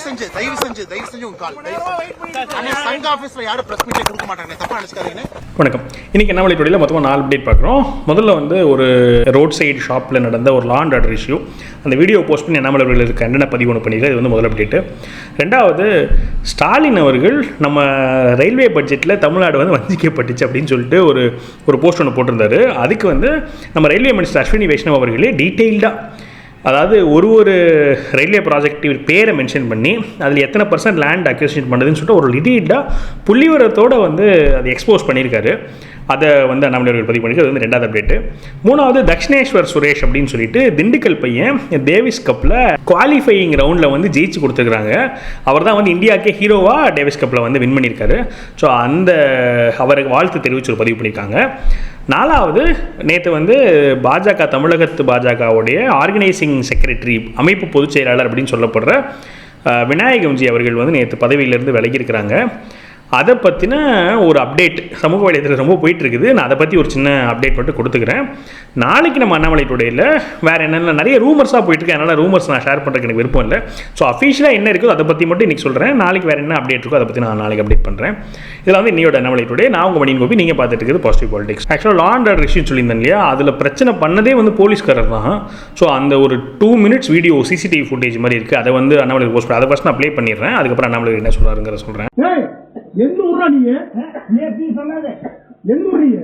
செஞ்சு உங்க கால் சங்க ஆபீஸ்ல யாரும் பிரஸ் மீட் கொடுக்க மாட்டாங்க, தப்பா நினைச்சுக்காதீங்க. வணக்கம். இன்னைக்கு என்ன வழியில் மொத்தமாக 4 அப்டேட் பார்க்குறோம். முதல்ல வந்து ஒரு ரோட் சைடு ஷாப்பில் நடந்த ஒரு லா அண்ட் ஆர்டர் இஷ்யூ. அந்த வீடியோ போஸ்ட் பண்ணி என்ன இருக்க என்னென்ன பதிவு ஒன்று பண்ணிடுறது, இது வந்து முதல் அப்டேட்டு. ரெண்டாவது, ஸ்டாலின் அவர்கள் நம்ம ரயில்வே பட்ஜெட்டில் தமிழ்நாடு வந்து வஞ்சிக்கப்பட்டுச்சு அப்படின்னு சொல்லிட்டு ஒரு போஸ்ட் ஒன்று போட்டிருந்தாரு. அதுக்கு வந்து நம்ம ரயில்வே மினிஸ்டர் அஸ்வினி வைஷ்ணவ் அவர்களே டீட்டெயில்டாக, அதாவது ஒரு ரயில்வே ப்ராஜெக்ட் பேரை மென்ஷன் பண்ணி அதில் எத்தனை % லேண்ட் அக்விசிஷன் பண்ணுறதுன்னு சொல்லிட்டு ஒரு டீட்டெயில்டாக புள்ளிவிவரத்தோடு வந்து அதை எக்ஸ்போஸ் பண்ணியிருக்காரு. அதை வந்து அண்ணாமலையர்கள் பதிவு பண்ணியிருக்காரு. அது வந்து 2வது அப்டேட்டு. 3வது, தக்ஷிணேஸ்வர் சுரேஷ் அப்படின்னு சொல்லிட்டு திண்டுக்கல் பையன் டேவிஸ் கப்பில் குவாலிஃபையிங் ரவுண்டில் வந்து ஜெயிச்சு கொடுத்துருக்குறாங்க. அவர் தான் வந்து இந்தியாவுக்கே ஹீரோவாக டேவிஸ் கப்பில் வந்து வின் பண்ணியிருக்காரு. ஸோ அவருக்கு வாழ்த்து தெரிவித்து ஒரு பதிவு பண்ணியிருக்காங்க. 4வது, நேற்று வந்து பாஜக தமிழகத்து பாஜகவுடைய ஆர்கனைசிங் செக்ரட்டரி, அமைப்பு பொதுச் செயலாளர் அப்படின்னு சொல்லப்படுற விநாயகம்ஜி அவர்கள் வந்து நேற்று பதவியிலேருந்து விலகியிருக்கிறாங்க. அதை பற்றின ஒரு அப்டேட் சமூக வலைதளத்தில் ரொம்ப போயிட்டுருக்குது. நான் அதை பற்றி ஒரு சின்ன அப்டேட் மட்டும் கொடுத்துக்கிறேன். நாளைக்கு நம்ம அண்ணாமலை டுடேயில் வேறு என்னென்ன நிறைய ரூமர்ஸாக போயிட்டுருக்கு. அதனால் ரூமர்ஸ் நான் ஷேர் பண்ணுறதுக்கு எனக்கு விருப்பம் இல்லை. ஸோ அஃபிஷியலாக என்ன இருக்கோ அதை பற்றி மட்டும் இன்றைக்கி சொல்கிறேன். நாளைக்கு வேறு என்ன அப்டேட் இருக்கோ அதை பற்றி நான் நாளைக்கு அப்டேட் பண்ணுறேன். இதில் வந்து இன்னையோட அண்ணாமலை டுடே. நான் உங்கள் மணியின் கோபி, நீங்கள் பார்த்துட்டு இருக்குது பாசிட்டிவ் பாலிடிக்ஸ். ஆக்சுவலாக லா அண்ட் ஆர்டர் இஷ்யூ சொல்லியிருந்தேன் இல்லையா, அதில் பிரச்சனை பண்ணதே வந்து போலீஸ்காரர் தான். ஸோ அந்த ஒரு 2 minutes வீடியோ சிசிடிவி ஃபுட்டேஜ் மாதிரி இருக்குது. அதை வந்து அண்ணாமலை போஸ்ட் பண்ணி அதை ஃபஸ்ட் நான் ப்ளே பண்ணிடுறேன். அதுக்கப்புறம் அண்ணாமலை என்ன சொல்கிறாருங்கிற சொல்கிறேன். எந்த ஊரா நீங்க? நீ சொல்லாத. எந்த ஊர் நீங்க?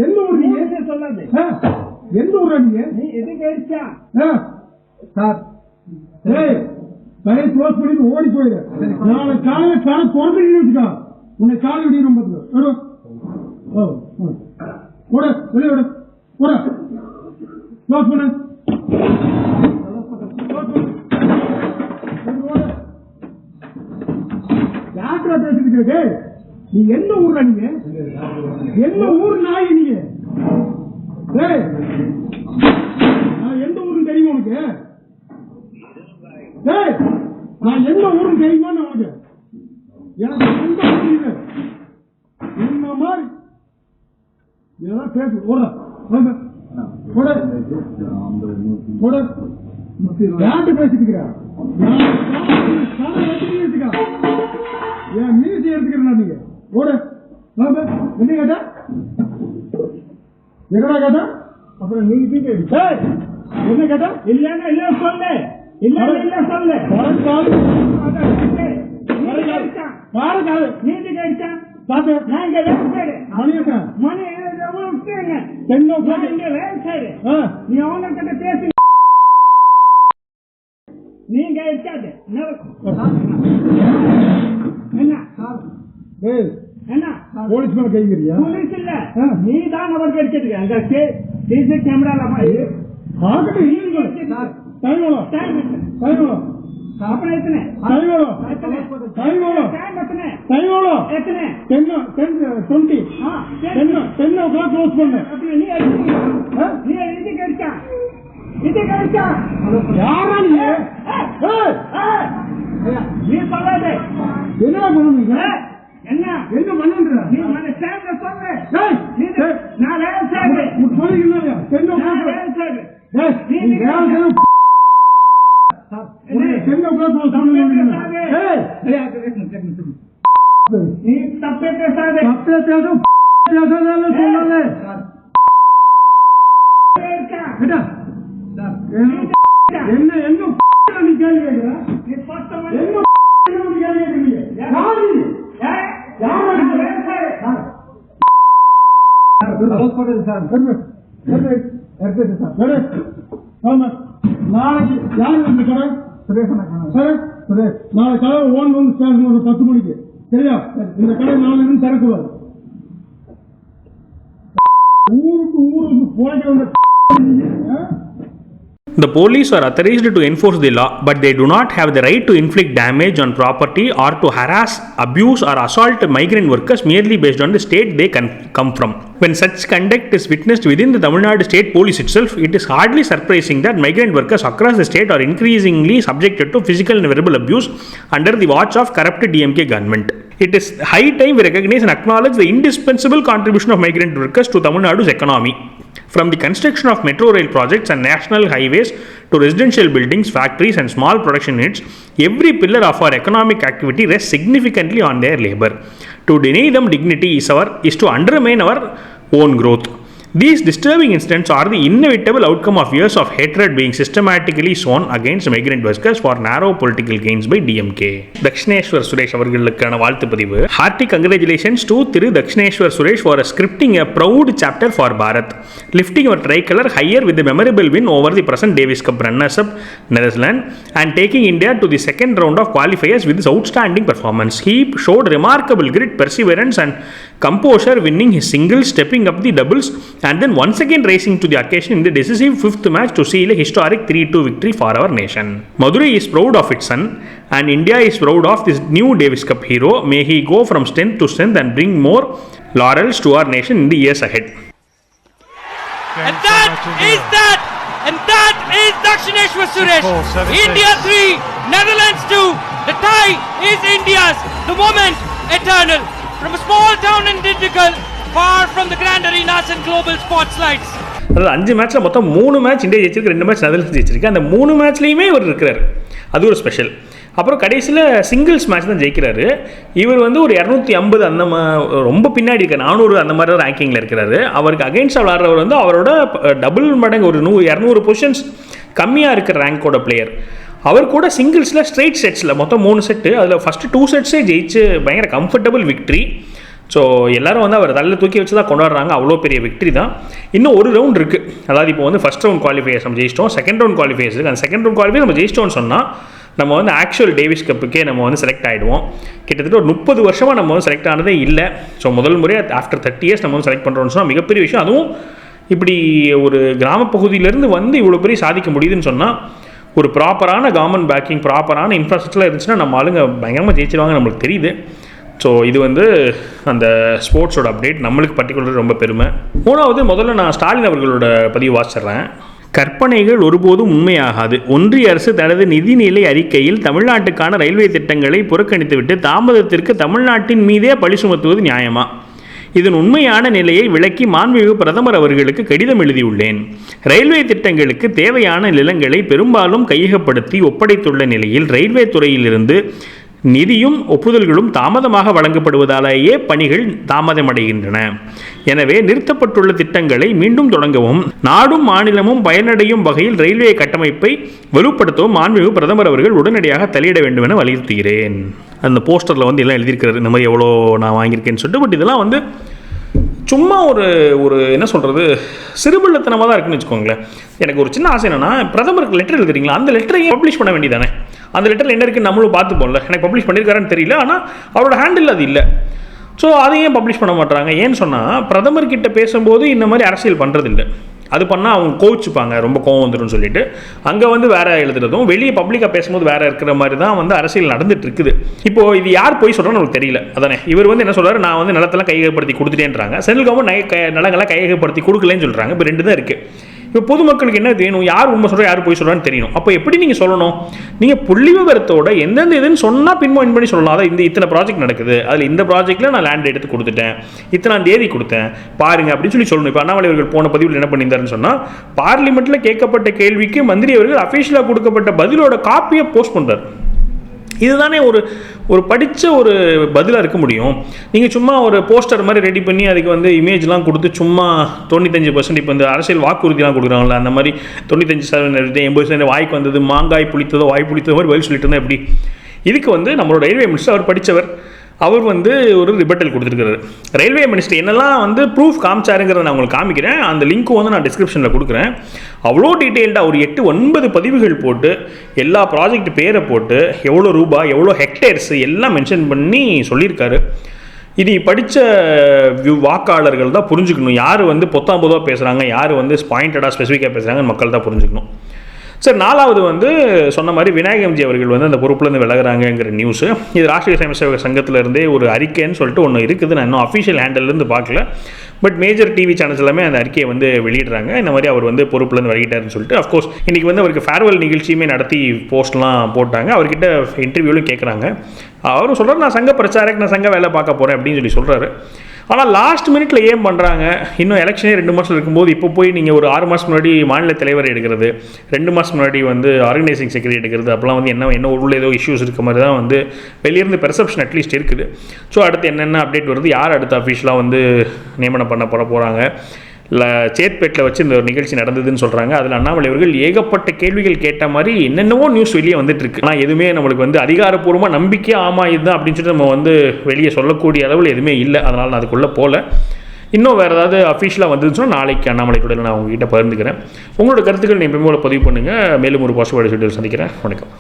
எந்த ஊர் நீங்க? சொல்லாத. எந்த ஊரா நீங்க? நீ எதுக்கு அடிச்சா? சார், கையை க்ளோஸ் பண்ணி ஓடி போயிரு. நாளை காலையில காலை பொறுமையை வச்சுக்கா. உன்னை காலை விடியும் பார்த்துக்கோ. ஓட வெளியே ஓட ஓட க்ளோஸ் பண்ணு. நீ என்ன ஊர்ல? நீங்க என்ன ஊர் நாய்? நீங்க நான் எந்த ஊருன்னு தெரியுமா உனக்கு? நான் எந்த ஊருன்னு தெரியுமா உனக்கு? எனக்கு எந்த ஊர் என்ன மாதிரி ஏதாவது பேசு. யார்கிட்ட பேசிட்டு இருக்கிற? ஏன் மீசி எடுத்துக்கிறேன் நீங்க? ஓட என்ன கேட்டா? எங்கடா கேட்டா? அப்புறம் நீங்க என்ன கேட்டா? இல்லன்னா இல்ல சொல்லு. இல்ல சொல்லு. நீதி கேட்டா பாத்து நான் மணி நீ அவன கிட்ட பேசி நீங்க இருக்காது என்ன போலீஸ் மேல கைங்கிறியா? போலீஸ் இல்ல, நீ தான் அவர் கிடைச்சது. அங்க சிசி கேமரால அப்புறம் எத்தனை க்ளோஸ் பண்ணு. நீ இது கிடைச்சா இது கிடைச்சா யாரா நீ? நீ சொல்லாதே. என்ன பண்ணுவீங்க? என்ன என்ன பண்ணுன்ற? நீ மன சேவ சொல்ற. நீ நான் வேற சேவ சொல்லுங்க. என்ன சேவ? நீ வேற சேவ என்ன ப்ராப்ளம் சொல்லுங்க. நீ தப்பே பேசாதே. தப்பே பேசாதே சொல்லாதே. ஏடா என்ன என்ன நீ கேள்வி கேக்குற? நீ பத்தமா என்ன நீ கேள்வி கேக்குறீங்க? யாரு நாளைக்கு யாரு இந்த கடை? நாளை கடை ஓன் வந்து 10 மணிக்கு. சரியா? இந்த கடை நாளைக்கு திறக்குவார். ஊருக்கு போய் வந்து The police are authorized to enforce the law, but they do not have the right to inflict damage on property or to harass, abuse or assault migrant workers merely based on the state they come from. When such conduct is witnessed within the Tamil Nadu state police itself, it is hardly surprising that migrant workers across the state are increasingly subjected to physical and verbal abuse under the watch of corrupt DMK government. It is high time we recognize and acknowledge the indispensable contribution of migrant workers to Tamil Nadu's economy. From the construction of metro rail projects and national highways to residential buildings, factories and small production units, every pillar of our economic activity rests significantly on their labor. To deny them dignity is to undermine our own growth. These disturbing incidents are the inevitable outcome of years of hatred being systematically sown against migrant workers for narrow political gains by DMK. Dakshineshwar Suresh அவர்களுக்கான வாழ்த்து பதிவு. Hearty congratulations to Thiru Dakshineshwar Suresh for scripting a proud chapter for Bharat, lifting our tricolor higher with the memorable win over the present Davis Cup runners-up Netherlands and taking India to the second round of qualifiers with his outstanding performance. He showed remarkable grit, perseverance and composure, winning his singles, stepping up the doubles and then once again rising to the occasion in the decisive fifth match to seal a historic 3-2 victory for our nation. Madurai is proud of its son and India is proud of this new Davis Cup hero. May he go from strength to strength and bring more laurels to our nation in the years ahead. And that is Dakshineshwar Suresh. India 3, Netherlands 2. The tie is India's. The moment eternal. From a small town in Dindigul, far from the grand arenas and global spotlights. அதாவது 5 மேட்ச்சில் மொத்தம் 3 match India ஜெயிச்சிருக்கு, 2 match Netherlands ஜெயிச்சிருக்கு. அந்த 3 மேட்ச்லேயுமே இவர் இருக்கிறார், அது ஒரு special. அப்புறம் கடைசியில் சிங்கிள்ஸ் மேட்ச் தான் ஜெயிக்கிறாரு. இவர் வந்து ஒரு 250 அந்த ரொம்ப பின்னாடி இருக்கார், 400 அந்த மாதிரி ரேங்கிங்கில் இருக்கிறாரு. அவருக்கு அகெயின்ஸ்டாக விளாட்றவர் வந்து அவரோட டபுள் மடங்கு ஒரு 200 பொசிஷன்ஸ் கம்மியாக இருக்கிற ரேங்கோட பிளேயர். அவர் கூட சிங்கிள்ஸில் ஸ்ட்ரெயிட் செட்ஸில் மொத்தம் 3 செட்டு, அதில் ஃபஸ்ட்டு 2 செட்ஸே ஜெயிச்சு பயங்கர கம்ஃபர்டபுள் விக்ட்ரி. ஸோ எல்லோரும் வந்து அவர் தலையில் தூக்கி வச்சு தான் கொண்டாடுறாங்க, அவ்வளோ பெரிய விக்ட்ரி தான். இன்னும் ஒரு ரவுண்ட் இருக்குது, அதாவது இப்போ வந்து ஃபஸ்ட் ரவுண்ட் குவாலிஃபையர்ஸ் நம்ம ஜெயிச்சிட்டோம், செகண்ட் ரவுண்ட் குவாலிஃபையர்ஸ் இருக்குது. அந்த செகண்ட் ரவுண்ட் குவாலிஃபையர் நம்ம ஜெயிச்சிட்டோம்னு சொன்னால் நம்ம வந்து ஆக்சுவல் டேவிஸ் கப்புக்கே நம்ம வந்து செலக்ட் ஆகிடுவோம். கிட்டத்தட்ட ஒரு 30 வருஷமாக நம்ம வந்து செலக்ட் ஆனதே இல்லை. ஸோ முதல் முறையாக ஆஃப்டர் 30 இயர்ஸ் நம்ம வந்து செலக்ட் பண்ணுறோம்னு சொன்னால் மிகப்பெரிய விஷயம். அதுவும் இப்படி ஒரு கிராமப்பகுதியிலேருந்து வந்து இவ்வளோ பெரிய சாதிக்க முடியுதுன்னு சொன்னால் ஒரு ப்ராப்பரான கவர்மெண்ட் பேக்கிங், ப்ராப்பரான இன்ஃப்ராஸ்ட்ரக்சர் இருந்துச்சுன்னா நம்ம ஆளுங்க பயங்கரமாக ஜெயிச்சிருவாங்க, நம்மளுக்கு தெரியுது. ஸோ இது வந்து அந்த ஸ்போர்ட்ஸோட அப்டேட், நம்மளுக்கு பர்டிகுலர் ரொம்ப பெருமை. முதல்ல நான் ஸ்டாலின் அவர்களோட பதிவு வாசிச்சிட்றேன். கற்பனைகள் ஒருபோதும் உண்மையாகாது. ஒன்றிய அரசு தனது நிதிநிலை அறிக்கையில் தமிழ்நாட்டுக்கான ரயில்வே திட்டங்களை புறக்கணித்துவிட்டு தாமதத்திற்கு தமிழ்நாட்டின் மீதே பழி சுமத்துவது நியாயமா? இதன் உண்மையான நிலையை விளக்கி மாண்புமிகு பிரதமர் அவர்களுக்கு கடிதம் எழுதியுள்ளேன். ரயில்வே திட்டங்களுக்கு தேவையான நிலங்களை பெரும்பாலும் கையகப்படுத்தி ஒப்படைத்துள்ள நிலையில் ரயில்வே துறையிலிருந்து நிதியும் ஒப்புதல்களும் தாமதமாக வழங்கப்படுவதாலேயே பணிகள் தாமதமடைகின்றன. எனவே நிறுத்தப்பட்டுள்ள திட்டங்களை மீண்டும் தொடங்கவும், நாடும் மாநிலமும் பயனடையும் வகையில் ரயில்வே கட்டமைப்பை வலுப்படுத்தவும் மாண்புமிகு பிரதமர் அவர்கள் உடனடியாக தலையிட வேண்டும் என வலியுறுத்துகிறேன். அந்த போஸ்டரில் வந்து எல்லாம் எழுதியிருக்கிறாரு, இந்த மாதிரி எவ்வளோ நான் வாங்கியிருக்கேன்னு சொல்லிட்டு. பட் இதெல்லாம் வந்து சும்மா ஒரு என்ன சொல்கிறது, சிறுபிள்ளத்தனமாக தான் இருக்குன்னு வச்சுக்கோங்களேன். எனக்கு ஒரு சின்ன ஆசை என்னென்னா, பிரதமருக்கு லெட்டர் எழுதுறீங்களா, அந்த லெட்டரையும் பப்ளிஷ் பண்ண வேண்டியதானே. அந்த லெட்டரில் என்ன இருக்குன்னு நம்மளும் பார்த்துப்போம்ல. எனக்கு பப்ளிஷ் பண்ணியிருக்காருன்னு தெரியல, ஆனால் அவரோட ஹேண்டில் அது இல்லை. ஸோ அதையும் பப்ளிஷ் பண்ண மாட்டாங்க. ஏன்னு சொன்னால் பிரதமர்கிட்ட பேசும்போது இந்த மாதிரி அரசியல் பண்ணுறதில்லை. அது பண்ணால் அவங்க கோவிச்சுப்பாங்க, ரொம்ப கோவம் வந்துடும் சொல்லிட்டு அங்கே வந்து வேறு எழுதுறதும், வெளியே பப்ளிக்காக பேசும்போது வேறு இருக்கிற மாதிரி தான் வந்து அரசியல் நடந்துட்டு இருக்குது. இப்போது இது யார் போய் சொல்கிறோன்னு நமக்கு தெரியல. அதானே இவர் வந்து என்ன சொல்கிறார், நான் வந்து நிலத்தெல்லாம் கையகப்படுத்தி கொடுத்துட்டேன்றாங்க. சென்ட்ரல் கவர்மெண்ட் நிலங்கள்லாம் கையகப்படுத்தி கொடுக்கலன்னு சொல்கிறாங்க. இப்போ 2 தான் இருக்குது. இப்போ பொதுமக்களுக்கு என்ன வேணும், யார் உண்மை சொல்கிறா யார் போய் சொல்கிறான்னு தெரியணும். அப்போ எப்படி நீங்கள் சொல்லணும், நீங்கள் புள்ளி விவரத்தோட எந்தெந்த இதுன்னு சொன்னால் பின்பாயிண்ட் பண்ணி சொல்லலாம். அதான் இத்தனை ப்ராஜெக்ட் நடக்குது, அதில் இந்த ப்ராஜெக்ட்டில் நான் லேண்ட் எடுத்து கொடுத்துட்டேன், இத்தனாம் தேதி கொடுத்தேன் பாருங்கள் அப்படின்னு சொல்லணும். இப்போ அண்ணாமலை அவர்கள் போன பதிவில் என்ன பண்ணியிருந்தாருன்னு சொன்னால், பார்லிமெண்ட்டில் கேட்கப்பட்ட கேள்விக்கு மந்திரி அவர்கள் அஃபிஷியலாக கொடுக்கப்பட்ட பதிலோட காப்பியை போஸ்ட் பண்ணுறாரு. இதுதானே ஒரு படித்த ஒரு பதிலாக இருக்க முடியும். நீங்கள் சும்மா ஒரு போஸ்டர் மாதிரி ரெடி பண்ணி அதுக்கு வந்து இமேஜ்லாம் கொடுத்து சும்மா 95% இப்போ இந்த அரசியல் வாக்குறுதிலாம் கொடுக்குறாங்களே, அந்த மாதிரி 95% 80% வாய்க்கு வந்தது, மாங்காய் புளித்ததோ வாய் புளித்ததோ மாதிரி பதில் சொல்லிட்டு இருந்தால் எப்படி? இதுக்கு வந்து நம்மளோட ரயில்வே மினிஸ்டர் அவர் படித்தவர், அவர் வந்து ஒரு ரிபட்டல் கொடுத்துருக்காரு. ரயில்வே மினிஸ்டர் என்னெல்லாம் வந்து ப்ரூஃப் காமிச்சாருங்கிறத நான் உங்களுக்கு காமிக்கிறேன். அந்த லிங்க்கும் வந்து நான் டிஸ்கிரிப்ஷனில் கொடுக்குறேன். அவ்வளோ டீட்டெயில்டாக ஒரு 8-9 பதிவுகள் போட்டு எல்லா ப்ராஜெக்ட் பேரை போட்டு எவ்வளோ ரூபாய் எவ்வளோ ஹெக்டேர்ஸ் எல்லாம் மென்ஷன் பண்ணி சொல்லியிருக்காரு. இது படித்த வாக்காளர்கள் தான் புரிஞ்சுக்கணும், யார் வந்து பொத்தாம்பொதுவாக பேசுகிறாங்க, யார் வந்து பாயிண்டடாக ஸ்பெசிஃபிக்காக பேசுகிறாங்கன்னு மக்கள் தான் புரிஞ்சுக்கணும். சார், 4வது வந்து சொன்ன மாதிரி விநாயகம் எம்ஜி அவர்கள் வந்து அந்த பொறுப்புலேருந்து விலகிறாங்கிற நியூஸு. இது ராஷ்ட்ரிய சமய சங்கத்திலேருந்தே ஒரு அறிக்கைன்னு சொல்லிட்டு ஒன்று இருக்குது. நான் இன்னும் அஃபிஷியல் ஹேண்டல்லேருந்து பார்க்கல. பட் மேஜர் டிவி சேனல்ஸ் எல்லாமே அந்த அறிக்கையை வந்து வெளியிடுறாங்க. இந்த மாதிரி அவர் வந்து பொறுப்புலேருந்து விலகிட்டாருன்னு சொல்லிட்டு. அஃப்கோர்ஸ் இன்றைக்கி வந்து அவருக்கு ஃபேர்வெல் நிகழ்ச்சியுமே நடத்தி போஸ்ட்லாம் போட்டாங்க. அவர்கிட்ட இன்டர்வியூலும் கேட்குறாங்க. அவரும் சொல்கிறார், நான் சங்க பிரச்சாரக்கு நான் சங்க வேலை பார்க்க போகிறேன் அப்படின்னு சொல்லி சொல்கிறாரு. ஆனால் லாஸ்ட் மினிட்ல ஏன் பண்ணுறாங்க? இன்னும் எலெக்ஷனே 2 மாதம் இருக்கும்போது இப்போ போய் நீங்கள் ஒரு 6 மாதம் முன்னாடி மாநில தலைவர் எடுக்கிறது, 2 மாதம் முன்னாடி வந்து ஆர்கனைசிங் செக்ரட்டரி எடுக்கிறது, அப்போலாம் வந்து என்ன உள்ள ஏதோ இஷ்யூஸ் இருக்க மாதிரி தான் வந்து வெளியிருந்து பெர்செப்ஷன் அட்லீஸ்ட் இருக்குது. ஸோ அடுத்து என்னென்ன அப்டேட் வருது, யார் அடுத்த அஃபீஷியலாக வந்து நியமனம் பண்ண போகிறாங்க, இல்லை சேத்பேட்டில் வச்சு இந்த ஒரு நிகழ்ச்சி நடந்ததுன்னு சொல்கிறாங்க. அதில் அண்ணாமலை அவர்கள் ஏகப்பட்ட கேள்விகள் கேட்ட மாதிரி என்னென்னவோ நியூஸ் வெளியே வந்துட்டு இருக்கு. ஆனால் எதுவுமே நம்மளுக்கு வந்து அதிகாரப்பூர்வமாக நம்பிக்கை ஆமாம் இதுதான் அப்படின்னு சொல்லிட்டு நம்ம வந்து வெளியே சொல்லக்கூடிய அளவில் எதுவுமே இல்லை. அதனால் நான் அதுக்குள்ளே போகல. இன்னும் வேறு ஏதாவது அஃபீஷியலாக வந்துன்னு சொன்னால் நாளைக்கு அண்ணாமலை கூட நான் உங்ககிட்ட பகிர்ந்துக்கிறேன். உங்களோட கருத்துக்கள் எப்பவுமே பதிவு பண்ணுங்கள். மேலும் ஒரு பாசிட்டிவ் வீடியோவில் சந்திக்கிறேன். வணக்கம்.